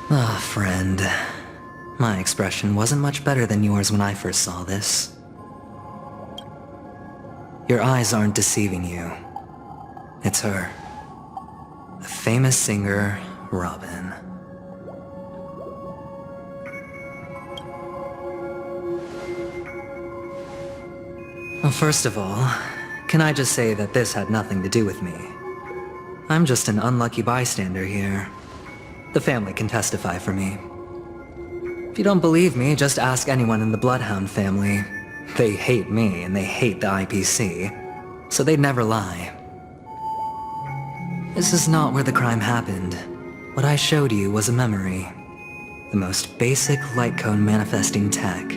Ah, friend. My expression wasn't much better than yours when I first saw this. Your eyes aren't deceiving you. It's her. The famous singer, Robin. Well, first of all, can I just say that this had nothing to do with me? I'm just an unlucky bystander here. The family can testify for me. If you don't believe me, just ask anyone in the Bloodhound family. They hate me and they hate the IPC, so they'd never lie. This is not where the crime happened. What I showed you was a memory. The most basic light cone manifesting tech,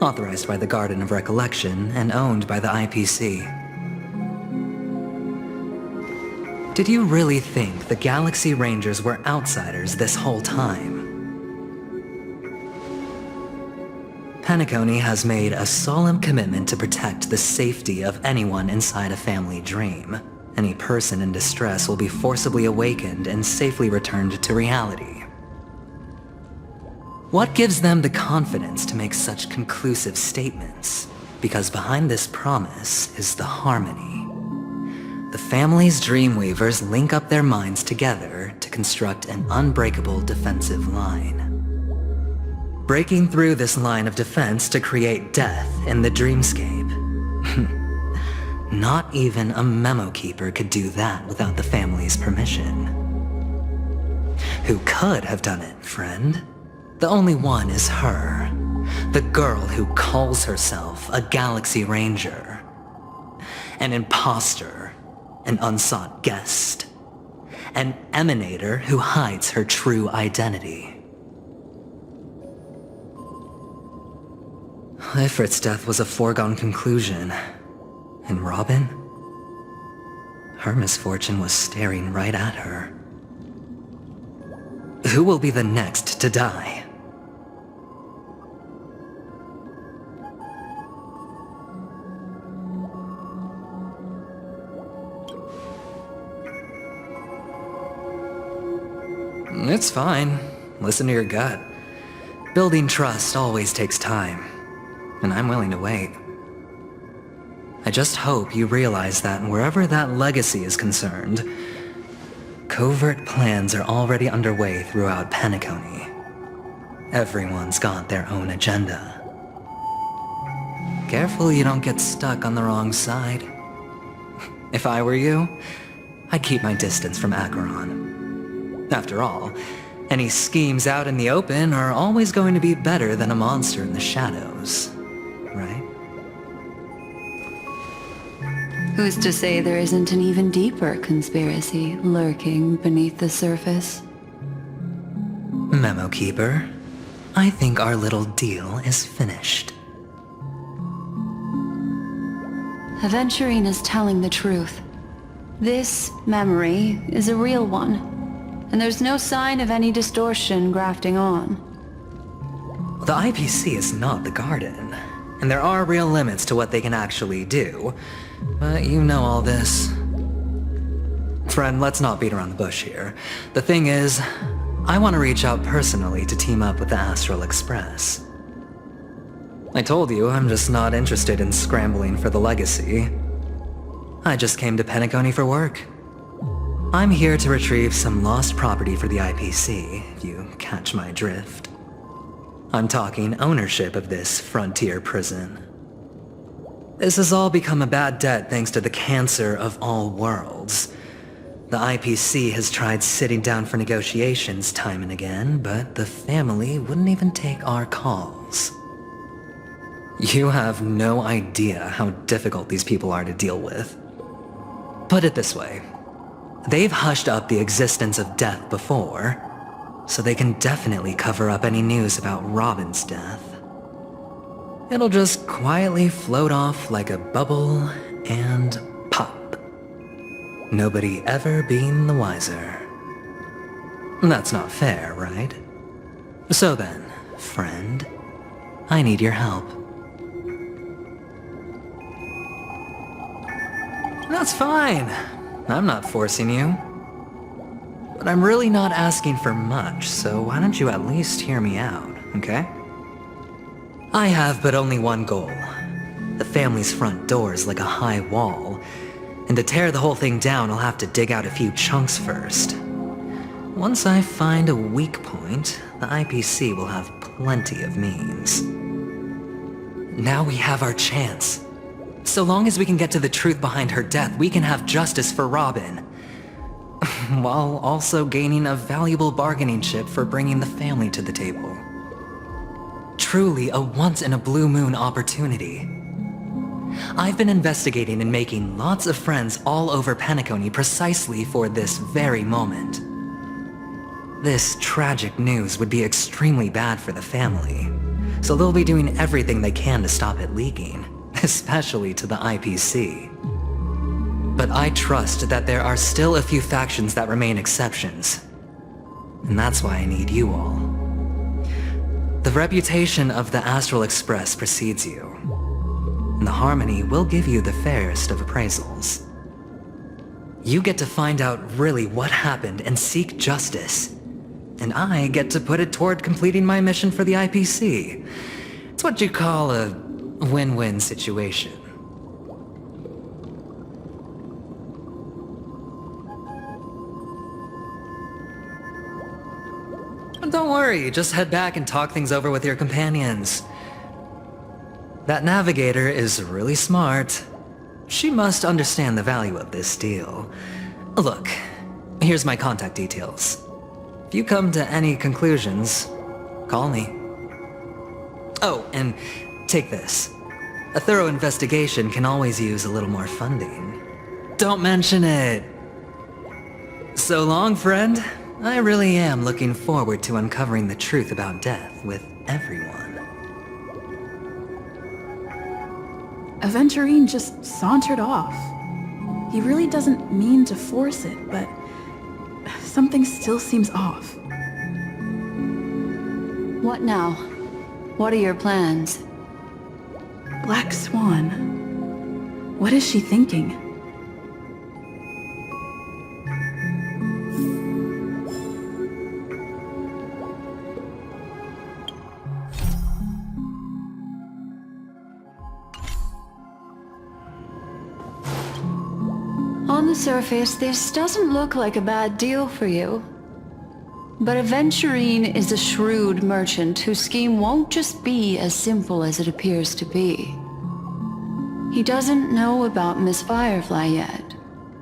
authorized by the Garden of Recollection and owned by the IPC. Did you really think the Galaxy Rangers were outsiders this whole time? Penacony has made a solemn commitment to protect the safety of anyone inside a family dream. Any person in distress will be forcibly awakened and safely returned to reality. What gives them the confidence to make such conclusive statements? Because behind this promise is the harmony. The family's Dreamweavers link up their minds together to construct an unbreakable defensive line. Breaking through this line of defense to create death in the dreamscape. Not even a memo keeper could do that without the family's permission. Who could have done it, friend? The only one is her. The girl who calls herself a Galaxy Ranger. An imposter. An unsought guest. An emanator who hides her true identity. Ifrit's death was a foregone conclusion. And Robin? Her misfortune was staring right at her. Who will be the next to die? It's fine. Listen to your gut. Building trust always takes time, and I'm willing to wait. I just hope you realize that wherever that legacy is concerned, covert plans are already underway throughout Penacony. Everyone's got their own agenda. Careful you don't get stuck on the wrong side. If I were you, I'd keep my distance from Acheron. After all, any schemes out in the open are always going to be better than a monster in the shadows, right? Who's to say there isn't an even deeper conspiracy lurking beneath the surface? Memo Keeper, I think our little deal is finished. Aventurine is telling the truth. This memory is a real one. And there's no sign of any distortion grafting on. The IPC is not the Garden, and there are real limits to what they can actually do. But you know all this. Friend, let's not beat around the bush here. The thing is, I want to reach out personally to team up with the Astral Express. I told you I'm just not interested in scrambling for the legacy. I just came to Penacony for work. I'm here to retrieve some lost property for the IPC, if you catch my drift. I'm talking ownership of this frontier prison. This has all become a bad debt thanks to the cancer of all worlds. The IPC has tried sitting down for negotiations time and again, but the family wouldn't even take our calls. You have no idea how difficult these people are to deal with. Put it this way. They've hushed up the existence of death before, so they can definitely cover up any news about Robin's death. It'll just quietly float off like a bubble and pop. Nobody ever being the wiser. That's not fair, right? So then, friend, I need your help. That's fine. I'm not forcing you. But I'm really not asking for much, so why don't you at least hear me out, okay? I have but only one goal. The family's front door is like a high wall, and to tear the whole thing down, I'll have to dig out a few chunks first. Once I find a weak point, the IPC will have plenty of means. Now we have our chance. So long as we can get to the truth behind her death, we can have justice for Robin. While also gaining a valuable bargaining chip for bringing the family to the table. Truly a once-in-a-blue-moon opportunity. I've been investigating and making lots of friends all over Penacony precisely for this very moment. This tragic news would be extremely bad for the family, so they'll be doing everything they can to stop it leaking, especially to the IPC. But I trust that there are still a few factions that remain exceptions, and that's why I need you all. The reputation of the Astral Express precedes you, and the Harmony will give you the fairest of appraisals. You get to find out really what happened and seek justice, and I get to put it toward completing my mission for the IPC. It's what you call a win-win situation. Don't worry, just head back and talk things over with your companions. That navigator is really smart. She must understand the value of this deal. Look, here's my contact details. If you come to any conclusions, call me. Oh, and take this. A thorough investigation can always use a little more funding. Don't mention it. So long, friend. I really am looking forward to uncovering the truth about death with everyone. Aventurine just sauntered off. He really doesn't mean to force it, but something still seems off. What now? What are your plans? Black Swan. What is she thinking? On the surface, this doesn't look like a bad deal for you. But Aventurine is a shrewd merchant whose scheme won't just be as simple as it appears to be. He doesn't know about Miss Firefly yet,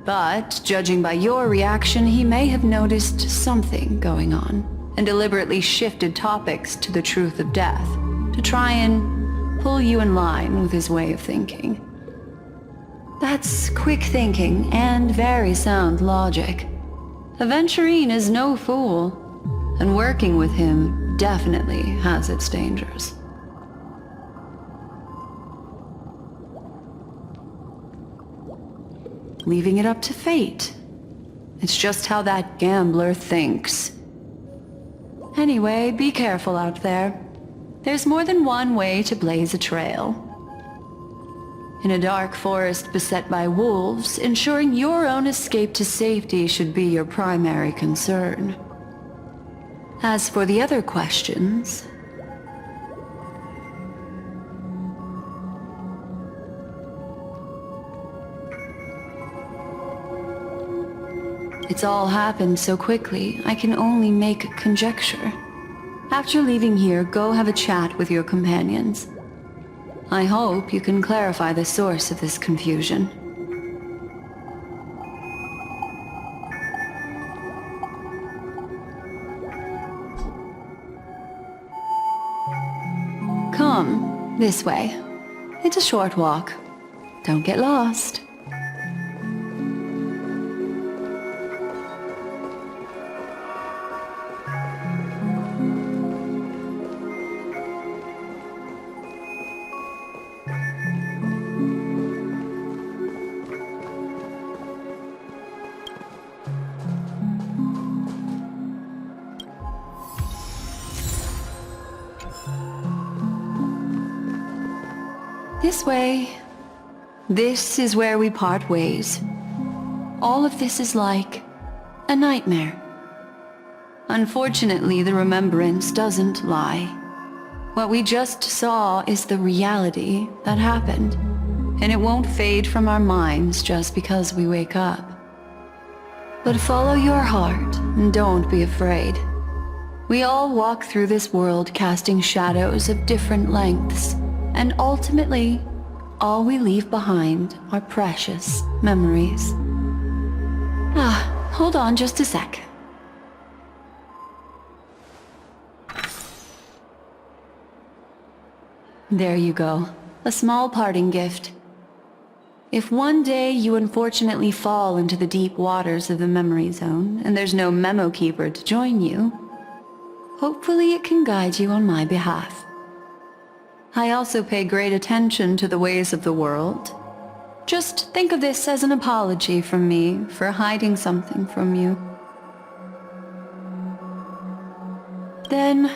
but judging by your reaction, he may have noticed something going on and deliberately shifted topics to the truth of death to try and pull you in line with his way of thinking. That's quick thinking and very sound logic. Aventurine is no fool, and working with him definitely has its dangers. Leaving it up to fate. It's just how that gambler thinks. Anyway, be careful out there. There's more than one way to blaze a trail. In a dark forest beset by wolves, ensuring your own escape to safety should be your primary concern. As for the other questions... It's all happened so quickly, I can only make conjecture. After leaving here, go have a chat with your companions. I hope you can clarify the source of this confusion. Come, this way. It's a short walk. Don't get lost. This way. This is where we part ways. All of this is like a nightmare. Unfortunately, the remembrance doesn't lie. What we just saw is the reality that happened, and it won't fade from our minds just because we wake up. But follow your heart, and don't be afraid. We all walk through this world casting shadows of different lengths, and ultimately, all we leave behind are precious memories. Hold on just a sec. There you go. A small parting gift. If one day you unfortunately fall into the deep waters of the memory zone, and there's no memo keeper to join you, hopefully it can guide you on my behalf. I also pay great attention to the ways of the world. Just think of this as an apology from me for hiding something from you. Then,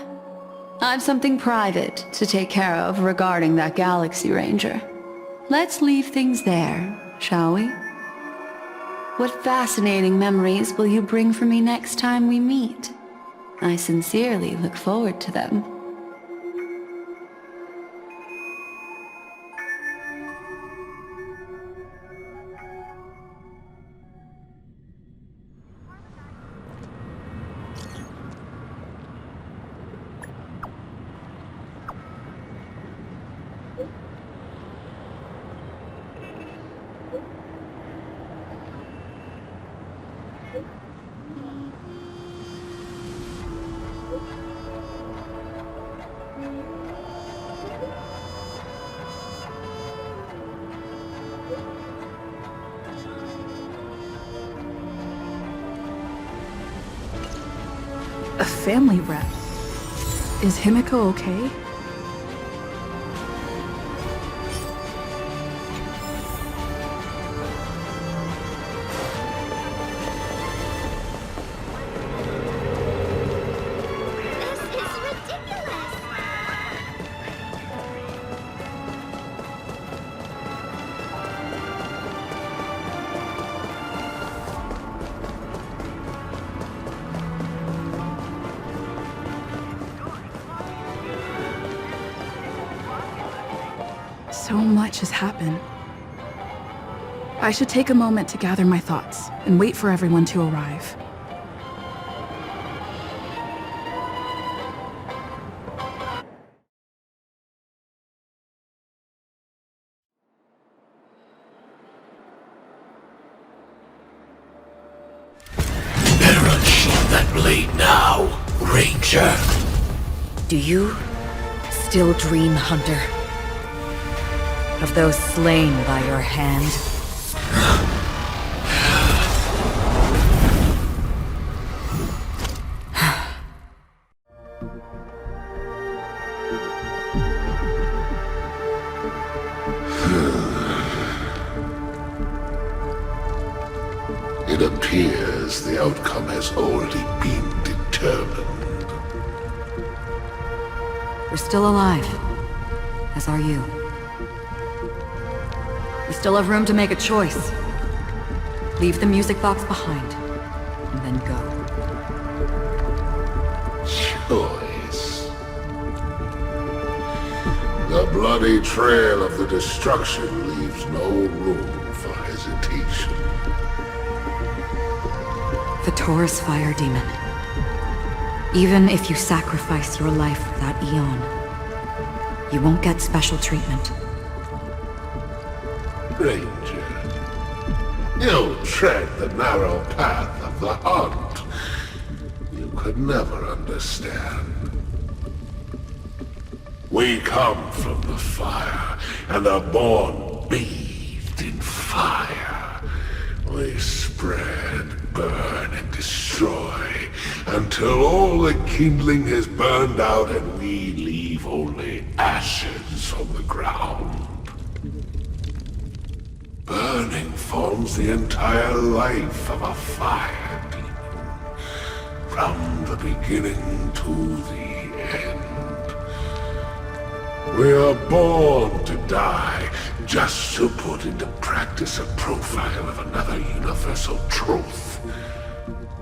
I've something private to take care of regarding that Galaxy Ranger. Let's leave things there, shall we? What fascinating memories will you bring for me next time we meet? I sincerely look forward to them. A family rep. Is Himiko okay? So much has happened. I should take a moment to gather my thoughts and wait for everyone to arrive. Better unsheath that blade now, Ranger. Do you still dream, Hunter? Of those slain by your hand? It appears the outcome has already been determined. We're still alive, as are you. We still have room to make a choice. Leave the music box behind, and then go. Choice. The bloody trail of the destruction leaves no room for hesitation. The Taurus Fire Demon. Even if you sacrifice your life for that Eon, you won't get special treatment. Ranger, you tread the narrow path of the hunt. You could never understand. We come from the fire, and are born bathed in fire. We spread, burn, and destroy, until all the kindling has burned out and we leave only ashes on the ground. Burning forms the entire life of a fire demon, from the beginning to the end. We are born to die, just to put into practice a profile of another universal truth.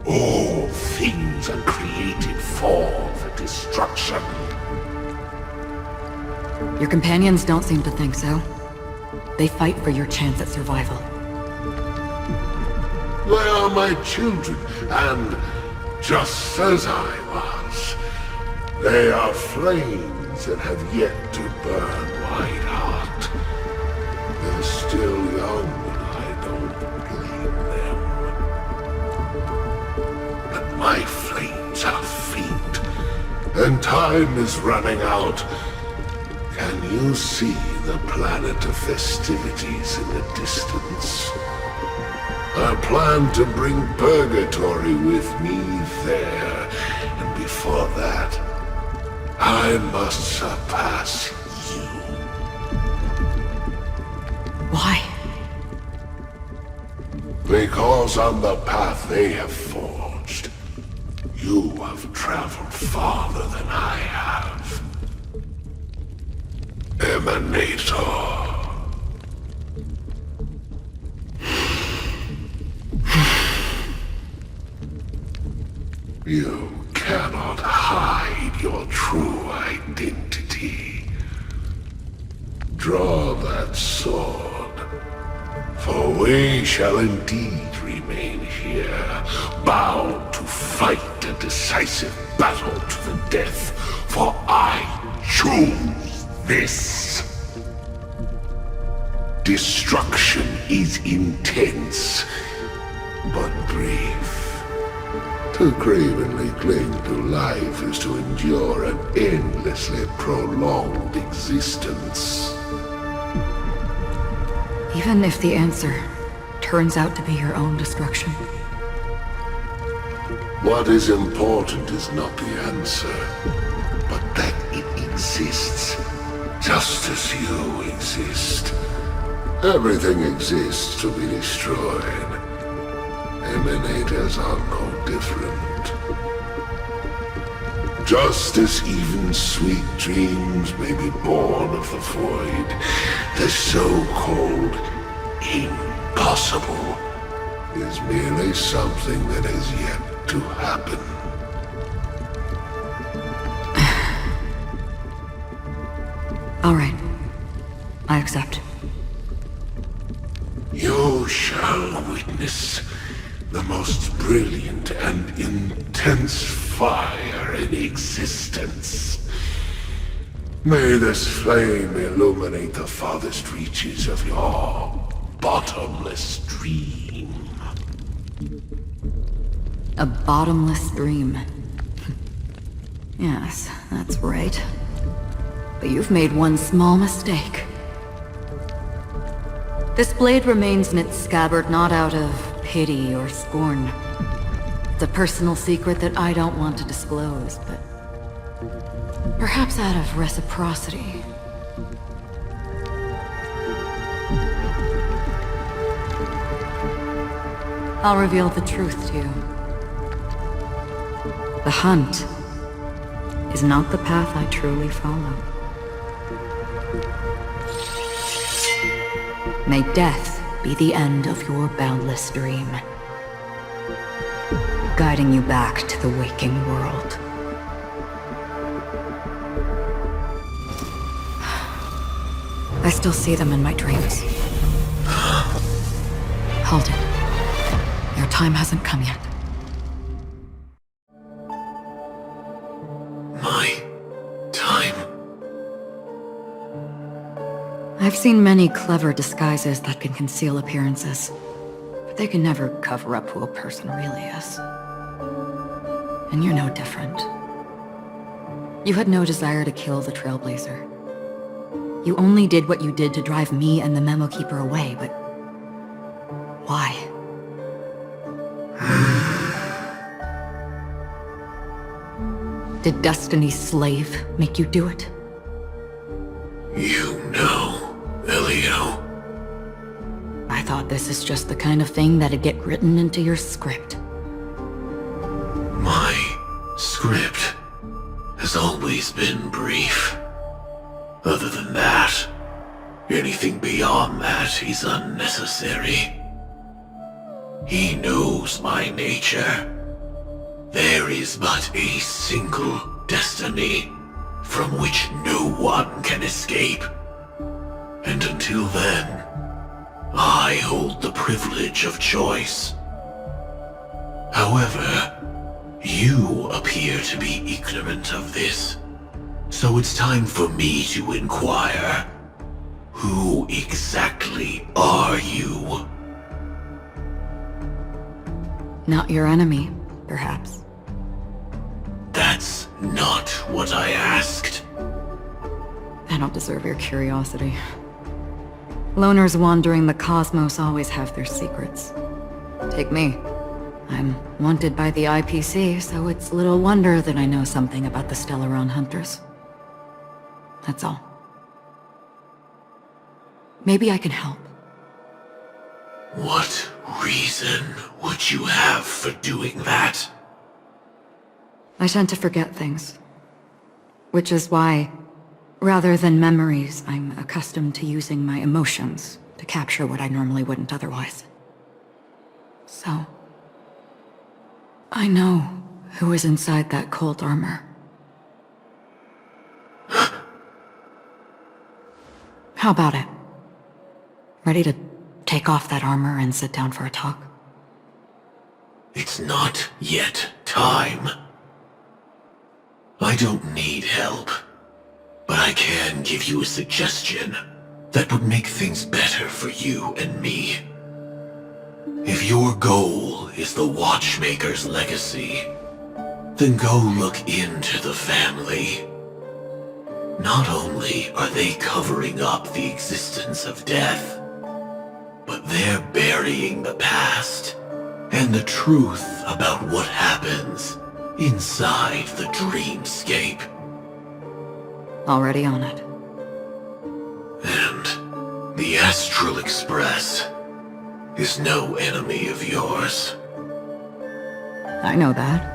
All things are created for the destruction. Your companions don't seem to think so. They fight for your chance at survival. They are my children, and just as I was, they are flames that have yet to burn white hot. They're still young, and I don't blame them. But my flames are faint, and time is running out. Can you see the planet of festivities in the distance? I plan to bring Purgatory with me there, and before that, I must surpass you. Why? Because on the path they have forged, you have traveled farther than I have. Emanator. You cannot hide your true identity. Draw that sword, for we shall indeed remain here, bound to fight a decisive battle to the death, for I choose this. Destruction is intense, but brief. To cravenly cling to life is to endure an endlessly prolonged existence. Even if the answer turns out to be your own destruction. What is important is not the answer, but that it exists, just as you exist. Everything exists to be destroyed. Emanators are no different. Just as even sweet dreams may be born of the void, the so-called impossible is merely something that has yet to happen. All right. I accept. You shall witness the most brilliant and intense fire in existence. May this flame illuminate the farthest reaches of your bottomless dream. A bottomless dream. Yes, that's right. But you've made one small mistake. This blade remains in its scabbard not out of pity or scorn. It's a personal secret that I don't want to disclose, but perhaps out of reciprocity. I'll reveal the truth to you. The hunt is not the path I truly follow. May death be the end of your boundless dream, guiding you back to the waking world. I still see them in my dreams. Hold it. Your time hasn't come yet. My time? I've seen many clever disguises that can conceal appearances, but they can never cover up who a person really is. And you're no different. You had no desire to kill the Trailblazer. You only did what you did to drive me and the Memo Keeper away, but why? Did Destiny's slave make you do it? You know, Elio. I thought this is just the kind of thing that'd get written into your script. My script has always been brief. Other than that, anything beyond that is unnecessary. He knows my nature, There is but a single destiny from which no one can escape. And until then, I hold the privilege of choice. However, you appear to be ignorant of this, so it's time for me to inquire. Who exactly are you? Not your enemy, perhaps. That's not what I asked. I don't deserve your curiosity. Loners wandering the cosmos always have their secrets. Take me. I'm wanted by the IPC, so it's little wonder that I know something about the Stellaron Hunters. That's all. Maybe I can help. What reason would you have for doing that? I tend to forget things. Which is why, rather than memories, I'm accustomed to using my emotions to capture what I normally wouldn't otherwise. So, I know who is inside that cold armor. How about it? Ready to take off that armor and sit down for a talk? It's not yet time. I don't need help, but I can give you a suggestion that would make things better for you and me. If your goal is the Watchmaker's legacy, then go look into the family. Not only are they covering up the existence of death, but they're burying the past and the truth about what happens inside the dreamscape. Already on it. And the Astral Express is no enemy of yours. I know that.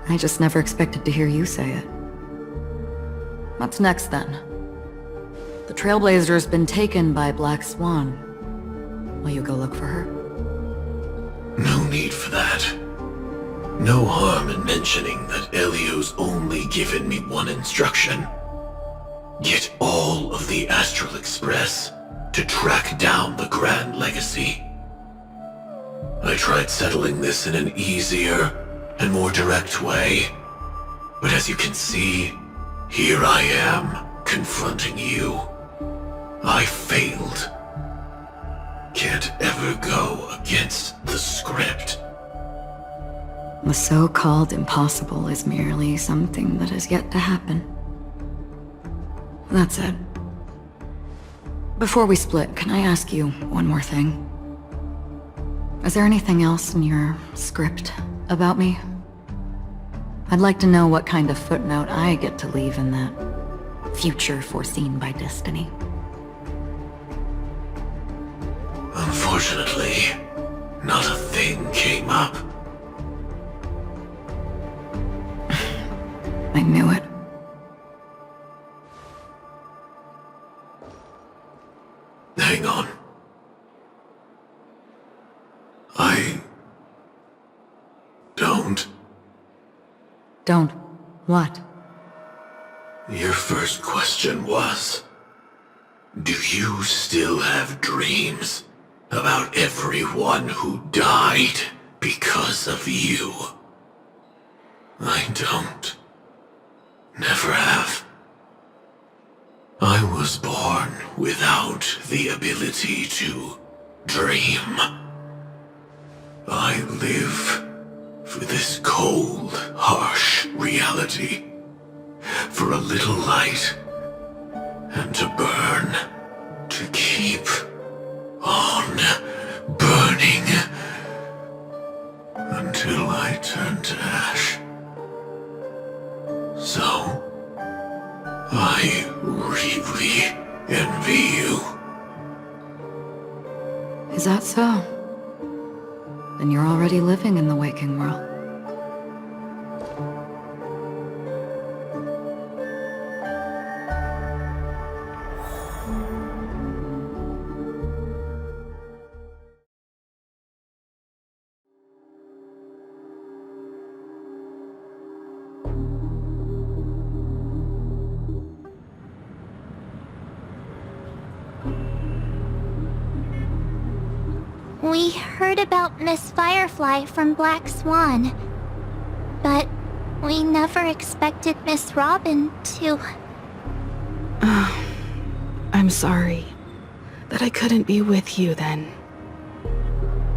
I just never expected to hear you say it. What's next, then? The Trailblazer's been taken by Black Swan. Will you go look for her? No need for that. No harm in mentioning that Elio's only given me one instruction. Get all of the Astral Express to track down the Grand Legacy. I tried settling this in an easier and more direct way, but as you can see, here I am, confronting you. I failed. Can't ever go against the script. The so-called impossible is merely something that has yet to happen. That said, before we split, can I ask you one more thing? Is there anything else in your script about me? I'd like to know what kind of footnote I get to leave in that future foreseen by destiny. Unfortunately, not a thing came up. I knew it. Hang on. I don't. Don't. What? Your first question was, do you still have dreams about everyone who died because of you? I don't. Never have. I was born without the ability to dream. I live for this cold, harsh reality, for a little light, and to burn, to keep on burning, until I turn to ash. So, I really envy you. Is that so? Then you're already living in the waking world. We heard about Miss Firefly from Black Swan, but we never expected Miss Robin to... I'm sorry that I couldn't be with you then.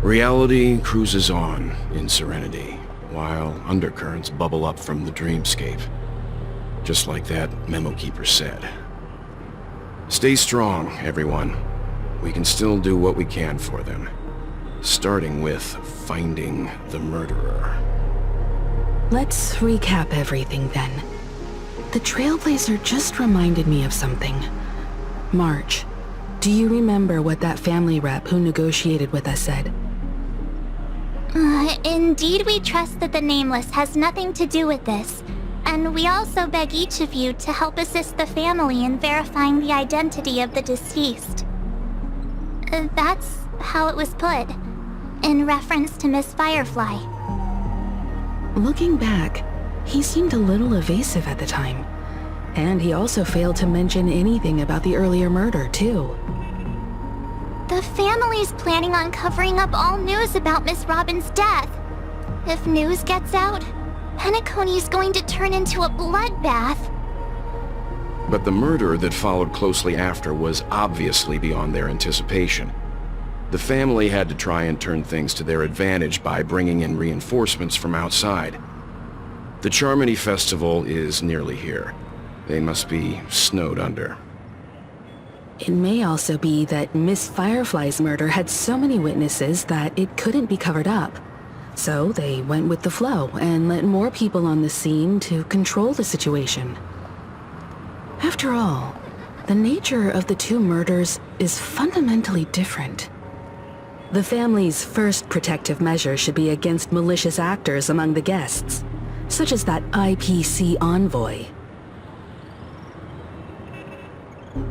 Reality cruises on in serenity, while undercurrents bubble up from the dreamscape. Just like that memo keeper said. Stay strong, everyone. We can still do what we can for them. Starting with finding the murderer. Let's recap everything then. The Trailblazer just reminded me of something. March, do you remember what that family rep who negotiated with us said? Indeed, we trust that the Nameless has nothing to do with this, and we also beg each of you to help assist the family in verifying the identity of the deceased. That's how it was put, in reference to Miss Firefly. Looking back, he seemed a little evasive at the time. And he also failed to mention anything about the earlier murder, too. The family's planning on covering up all news about Miss Robin's death. If news gets out, Penacony's going to turn into a bloodbath. But the murder that followed closely after was obviously beyond their anticipation. The family had to try and turn things to their advantage by bringing in reinforcements from outside. The Charmony Festival is nearly here. They must be snowed under. It may also be that Miss Firefly's murder had so many witnesses that it couldn't be covered up. So they went with the flow and let more people on the scene to control the situation. After all, the nature of the two murders is fundamentally different. The family's first protective measure should be against malicious actors among the guests, such as that IPC envoy.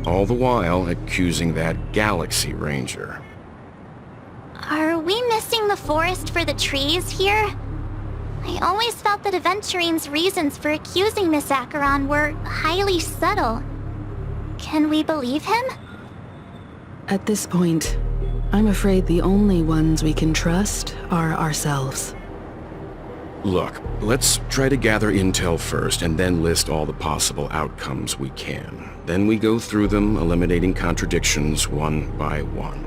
All the while accusing that Galaxy Ranger. Are we missing the forest for the trees here? I always felt that Aventurine's reasons for accusing Miss Acheron were highly subtle. Can we believe him? At this point, I'm afraid the only ones we can trust are ourselves. Look, let's try to gather intel first and then list all the possible outcomes we can. Then we go through them, eliminating contradictions one by one.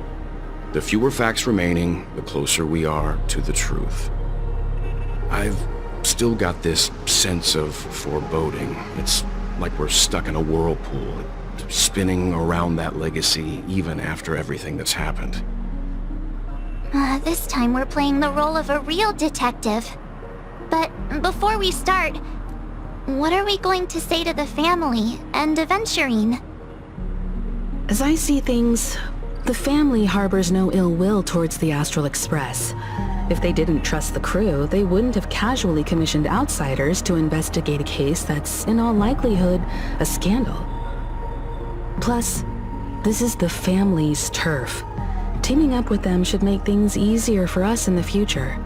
The fewer facts remaining, the closer we are to the truth. I've still got this sense of foreboding. It's like we're stuck in a whirlpool, spinning around that legacy even after everything that's happened. This time we're playing the role of a real detective. But before we start, what are we going to say to the family and Aventurine? As I see things, the family harbors no ill will towards the Astral Express. If they didn't trust the crew, they wouldn't have casually commissioned outsiders to investigate a case that's, in all likelihood, a scandal. Plus, this is the family's turf. Teaming up with them should make things easier for us in the future.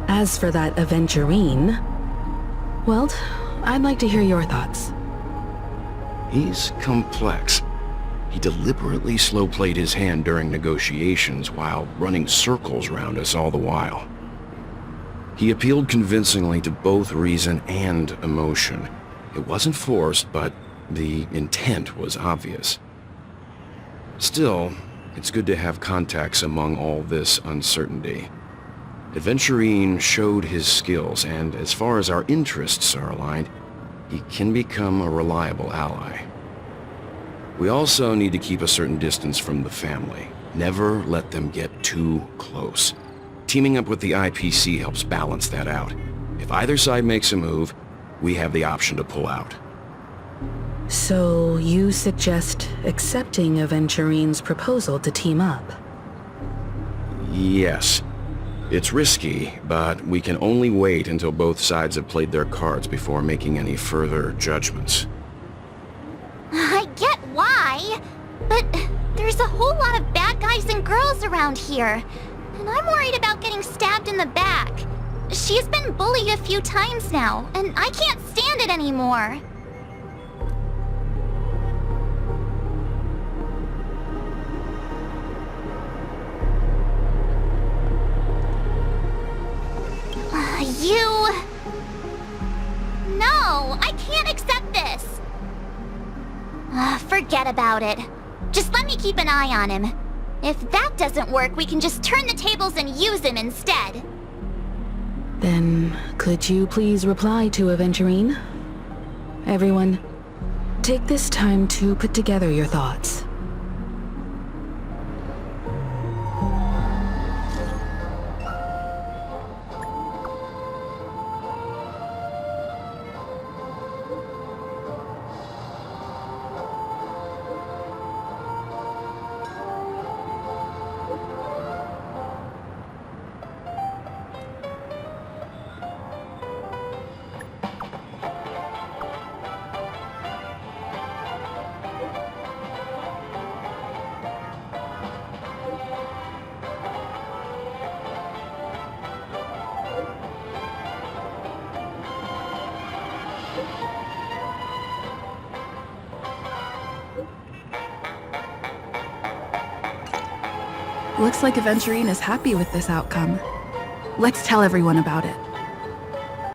As for that Aventurine, well, I'd like to hear your thoughts. He's complex. He deliberately slow-played his hand during negotiations while running circles around us all the while. He appealed convincingly to both reason and emotion. It wasn't forced, but the intent was obvious. Still, it's good to have contacts among all this uncertainty. Aventurine showed his skills, and as far as our interests are aligned, he can become a reliable ally. We also need to keep a certain distance from the family. Never let them get too close. Teaming up with the IPC helps balance that out. If either side makes a move, we have the option to pull out. So you suggest accepting Aventurine's proposal to team up? Yes. It's risky, but we can only wait until both sides have played their cards before making any further judgments. I get why, but there's a whole lot of bad guys and girls around here, and I'm worried about getting stabbed in the back. She's been bullied a few times now, and I can't stand it anymore. can't accept this! Forget about it. Just let me keep an eye on him. If that doesn't work, we can just turn the tables and use him instead. Then, could you please reply to Aventurine? Everyone, take this time to put together your thoughts. Looks like Aventurine is happy with this outcome. Let's tell everyone about it.